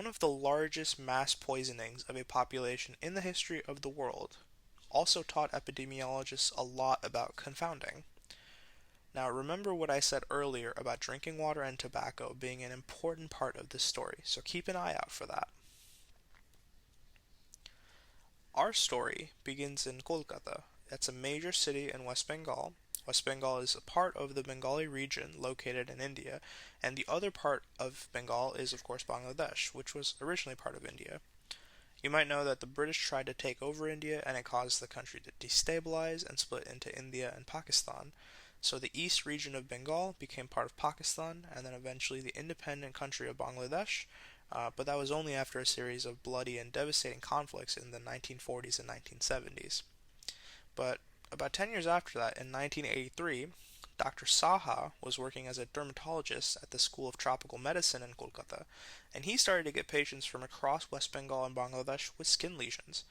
one of the largest mass poisonings of a population in the history of the world, also taught epidemiologists a lot about confounding. Now, remember what I said earlier about drinking water and tobacco being an important part of this story, so keep an eye out for that. Our story begins in Kolkata. That's a major city in West Bengal. West Bengal is a part of the Bengali region located in India, and the other part of Bengal is, of course, Bangladesh, which was originally part of India. You might know that the British tried to take over India, and it caused the country to destabilize and split into India and Pakistan. So the east region of Bengal became part of Pakistan, and then eventually the independent country of Bangladesh, but that was only after a series of bloody and devastating conflicts in the 1940s and 1970s. But about 10 years after that, in 1983, Dr. Saha was working as a dermatologist at the School of Tropical Medicine in Kolkata, and he started to get patients from across West Bengal and Bangladesh with skin lesions.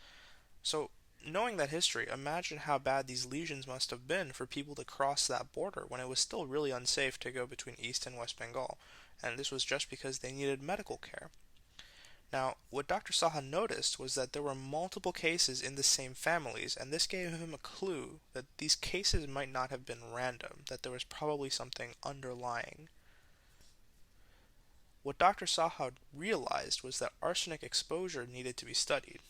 So, knowing that history, imagine how bad these lesions must have been for people to cross that border when it was still really unsafe to go between East and West Bengal, and this was just because they needed medical care. Now, what Dr. Saha noticed was that there were multiple cases in the same families, and this gave him a clue that these cases might not have been random, that there was probably something underlying. What Dr. Saha realized was that arsenic exposure needed to be studied.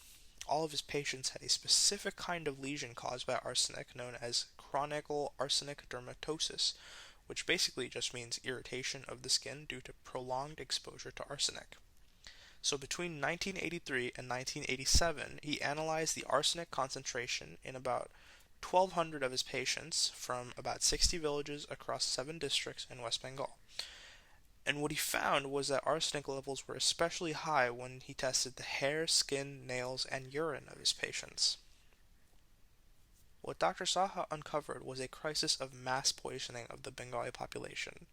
All of his patients had a specific kind of lesion caused by arsenic known as chronic arsenic dermatosis, which basically just means irritation of the skin due to prolonged exposure to arsenic. So between 1983 and 1987, he analyzed the arsenic concentration in about 1,200 of his patients from about 60 villages across 7 districts in West Bengal. And what he found was that arsenic levels were especially high when he tested the hair, skin, nails, and urine of his patients. What Dr. Saha uncovered was a crisis of mass poisoning of the Bengali population.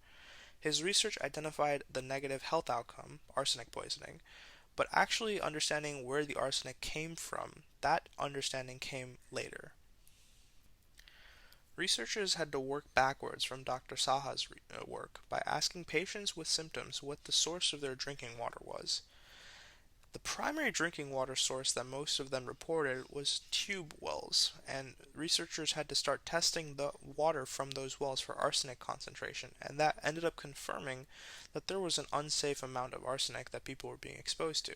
His research identified the negative health outcome, arsenic poisoning, but actually understanding where the arsenic came from, that understanding came later. Researchers had to work backwards from Dr. Saha's work by asking patients with symptoms what the source of their drinking water was. The primary drinking water source that most of them reported was tube wells, and researchers had to start testing the water from those wells for arsenic concentration, and that ended up confirming that there was an unsafe amount of arsenic that people were being exposed to.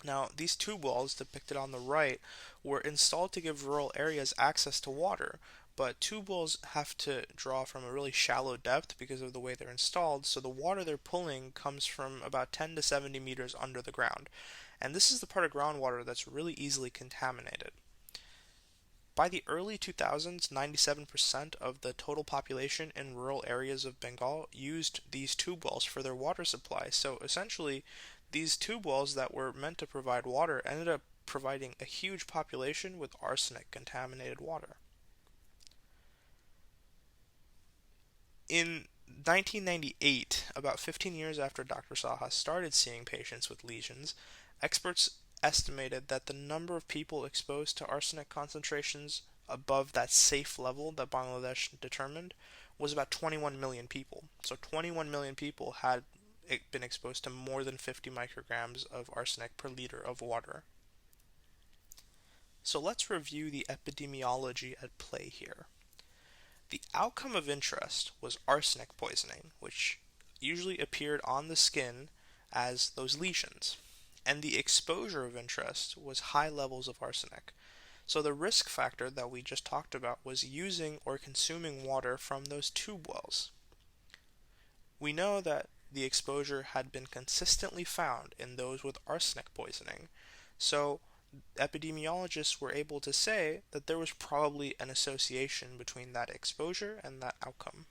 Now, these tube wells depicted on the right were installed to give rural areas access to water, but tube wells have to draw from a really shallow depth because of the way they're installed, so the water they're pulling comes from about 10 to 70 meters under the ground. And this is the part of groundwater that's really easily contaminated. By the early 2000s, 97% of the total population in rural areas of Bengal used these tube wells for their water supply. So essentially, these tube wells that were meant to provide water ended up providing a huge population with arsenic contaminated water. In 1998, about 15 years after Dr. Saha started seeing patients with lesions, experts estimated that the number of people exposed to arsenic concentrations above that safe level that Bangladesh determined was about 21 million people. So 21 million people had been exposed to more than 50 micrograms of arsenic per liter of water. So let's review the epidemiology at play here. The outcome of interest was arsenic poisoning, which usually appeared on the skin as those lesions. And the exposure of interest was high levels of arsenic. So the risk factor that we just talked about was using or consuming water from those tube wells. We know that the exposure had been consistently found in those with arsenic poisoning. So epidemiologists were able to say that there was probably an association between that exposure and that outcome.